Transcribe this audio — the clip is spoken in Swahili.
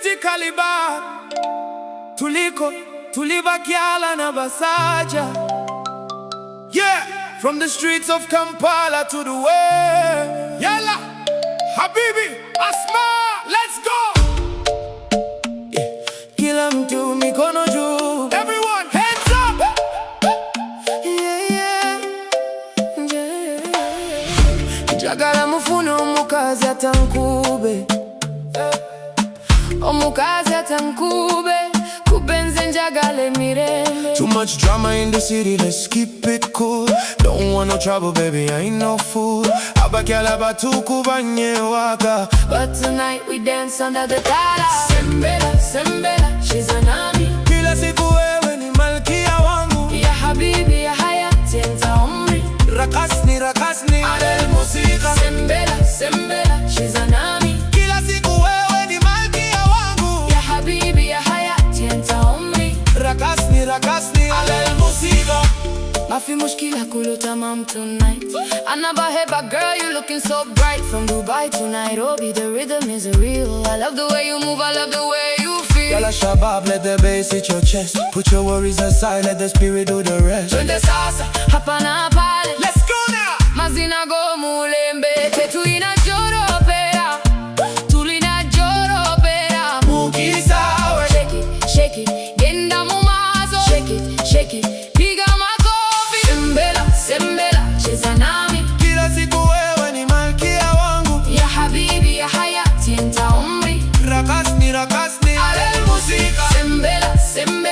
360 Kalibar. Tulibakiala na basaja. Yeah, from the streets of Kampala to the world. Yalla, Habibi, Asma, let's go. Kila mtu mikono juu. Everyone, hands up. Jagala mufuno omukazi atankube. Omukazi atankube. Kubenze njagale mirembe. Too much drama in the city, let's keep it cool. Don't want no trouble, baby, I ain't no fool. Abakyala batuku banye waka. But tonight we dance under the tala. Sembela, Sembela, she's a nami. Kila siku wewe ni malkia wangu. Ya habibi ya hayati enta umri. Rakasni, rakasni, alel musika. Sembela, Sembela, she's a nami. Kila siku wewe ni malkia wangu. Ya habibi ya hayati enta umri. Rakasni, rakasni, alel musika. Mafi mushkila kulu tamam tonight. Anabaheba girl, you looking so bright. From Dubai to Nairobi, the rhythm is real. I love the way you move, I love the way you feel. Yalla shabab, let the bass hit your chest. Put your worries aside, let the spirit do the rest. Twende sasa, hapa na pale. Let's go now. Mazina go mulembe, tetu inajoropera. Tulina joropera. Mukisawe. Shake it, shake it, genda mumazo. Shake it, shake it. Sembela, cheza nami. Kila siku wewe ni malkia wangu. Ya habibi ya hayati enta umri. Rakasni, rakasni, alel musika. Sembela, Sembela.